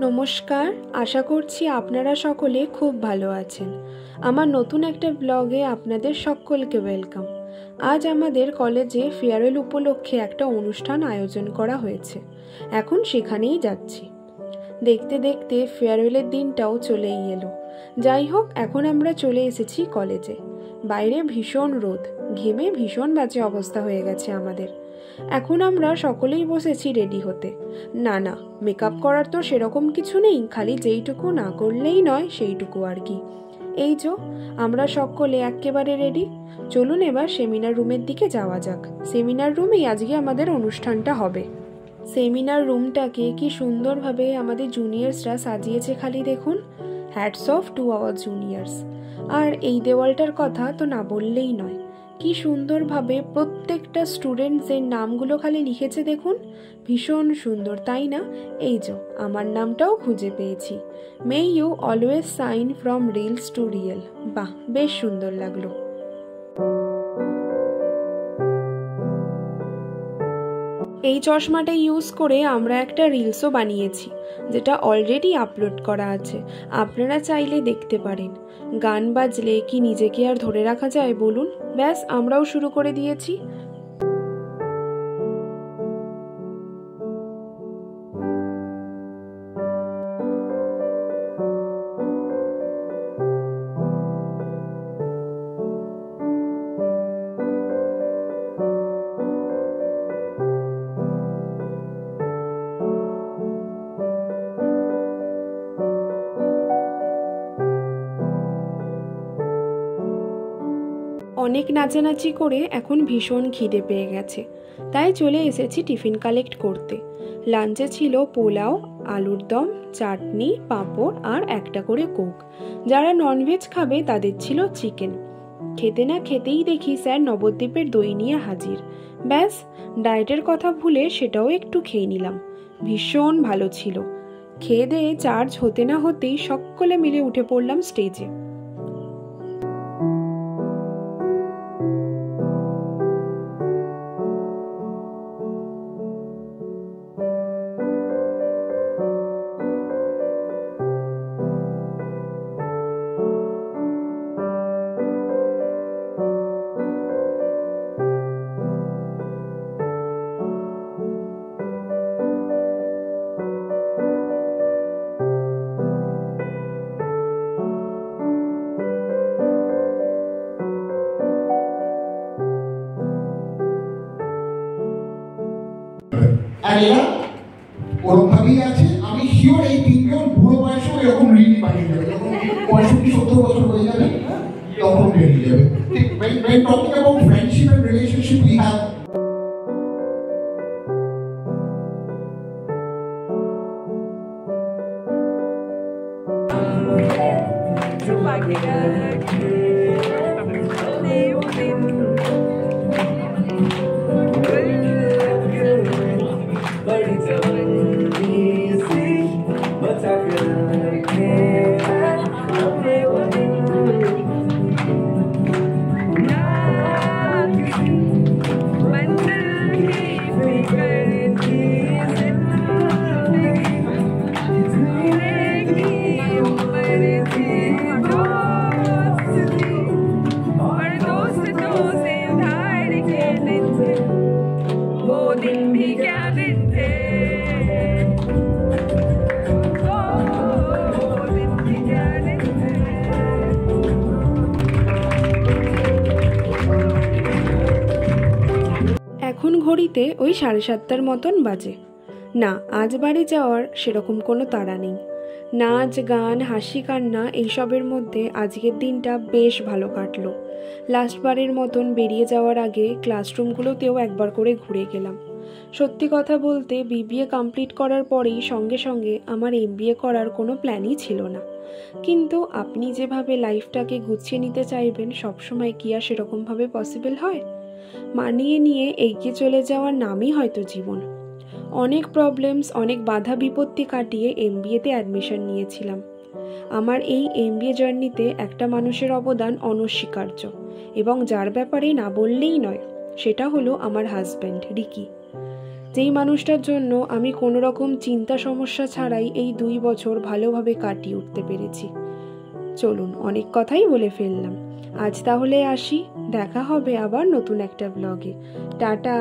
নমস্কার, আশা করছি আপনারা সকলে খুব ভালো আছেন। আমার নতুন একটা ব্লগে আপনাদের সকলকে ওয়েলকাম। আজ আমাদের কলেজে ফেয়ারওয়েল উপলক্ষে একটা অনুষ্ঠান আয়োজন করা হয়েছে। এখন সেখানেই যাচ্ছি। দেখতে দেখতে ফেয়ারওয়েলের দিনটাও চলেই এলো। যাই হোক, এখন আমরা চলে এসেছি কলেজে। বাইরে ভীষণ রোদ, ঘেমে ভীষণ বাজে অবস্থা হয়ে গেছে আমাদের। এখন আমরা সকলেই বসেছি রেডি হতে। না, মেকআপ করার তো সেরকম কিছু নেই, খালি যেইটুকু না করলেই নয় সেইটুকু আর কি। এই যে আমরা সকলে একেবারে রেডি। চলুন এবার সেমিনার রুমের দিকে যাওয়া যাক। সেমিনার রুমেই আজকে আমাদের অনুষ্ঠানটা হবে। সেমিনার রুমটাকে কি সুন্দরভাবে আমাদের জুনিয়র্সরা সাজিয়েছে খালি দেখুন। Hats off to our juniors. আর এই দেওয়ালটার কথা তো না বললেই নয়, কি সুন্দরভাবে প্রত্যেকটা স্টুডেন্টসের নামগুলো খালি লিখেছে দেখুন। ভীষণ সুন্দর, তাই না? এই যে আমার নামটাও খুঁজে পেয়েছি। May you always shine from reels to real. বাহ, বেশ সুন্দর লাগলো। এই চশমাটা ইউজ করে আমরা একটা রিলসও বানিয়েছি, যেটা অলরেডি আপলোড করা আছে। আপনারা চাইলে দেখতে পারেন। গান বাজলে কি নিজেকে আর ধরে রাখা যায় বলুন? ব্যাস, আমরাও শুরু করে দিয়েছি। অনেক নাচানাচি করে এখন ভীষণ খিদে পেয়ে গেছে, তাই চলে এসেছি টিফিন কালেক্ট করতে। লাঞ্চে ছিল পোলাও, আলুর দম, চাটনি, পাঁপড় আর একটা করে কোক। যারা ননভেজ খাবে তাদের ছিল চিকেন। খেতে না খেতেই দেখি স্যার নবদ্বীপের দই নিয়ে হাজির। ব্যাস, ডায়েটের কথা ভুলে সেটাও একটু খেয়ে নিলাম। ভীষণ ভালো ছিল। খেয়ে দিয়ে চার্জ হতে না হতেই সকলে মিলে উঠে পড়লাম স্টেজে। আর এরা ওরকমভাবেই আছে। আমি শিওর এই তিনজন বুড়ো বয়সেও এরকম রিল বানিয়ে যাবে, যখন 65-70 বছর হয়ে যাবে তখন বেরিয়ে যাবে। ঠিক, when talking about friendship and relationship, we have এখন ঘড়িতে ওই 7:30 মতন বাজে। না, আজ বাড়ি যাওয়ার সেরকম কোনো তাড়া নেই। নাচ, গান, হাসি, কান্না এইসবের মধ্যে আজকের দিনটা বেশ ভালো কাটলো। লাস্টবারের মতন বেরিয়ে যাওয়ার আগে ক্লাসরুমগুলোতেও একবার করে ঘুরে গেলাম। সত্যি কথা বলতে বিবিএ কমপ্লিট করার পরেই সঙ্গে সঙ্গে আমার এমবিএ করার কোনো প্ল্যানই ছিল না। কিন্তু আপনি যেভাবে লাইফটাকে গুছিয়ে নিতে চাইবেন, সবসময় কি আর সেরকমভাবে পসিবল হয়? মানিয়ে নিয়ে এগিয়ে চলে যাওয়ার নামই হয়তো জীবন। অনেক প্রবলেমস, অনেক বাধা বিপত্তি কাটিয়ে এমবিএতে অ্যাডমিশন নিয়েছিলাম। আমার এই এমবিএ জার্নিতে একটা মানুষের অবদান অনস্বীকার্য, এবং যার ব্যাপারে না বললেই নয়, সেটা হলো আমার হাজব্যান্ড রিকি। যেই মানুষটার জন্য আমি কোনো রকম চিন্তা সমস্যা ছাড়াই এই 2 বছর ভালোভাবে কাটিয়ে উঠতে পেরেছি। চলুন, অনেক কথাই বলে ফেললাম। আজ তাহলে আসি, দেখা হবে আবার নতুন একটা ব্লগে। টাটা।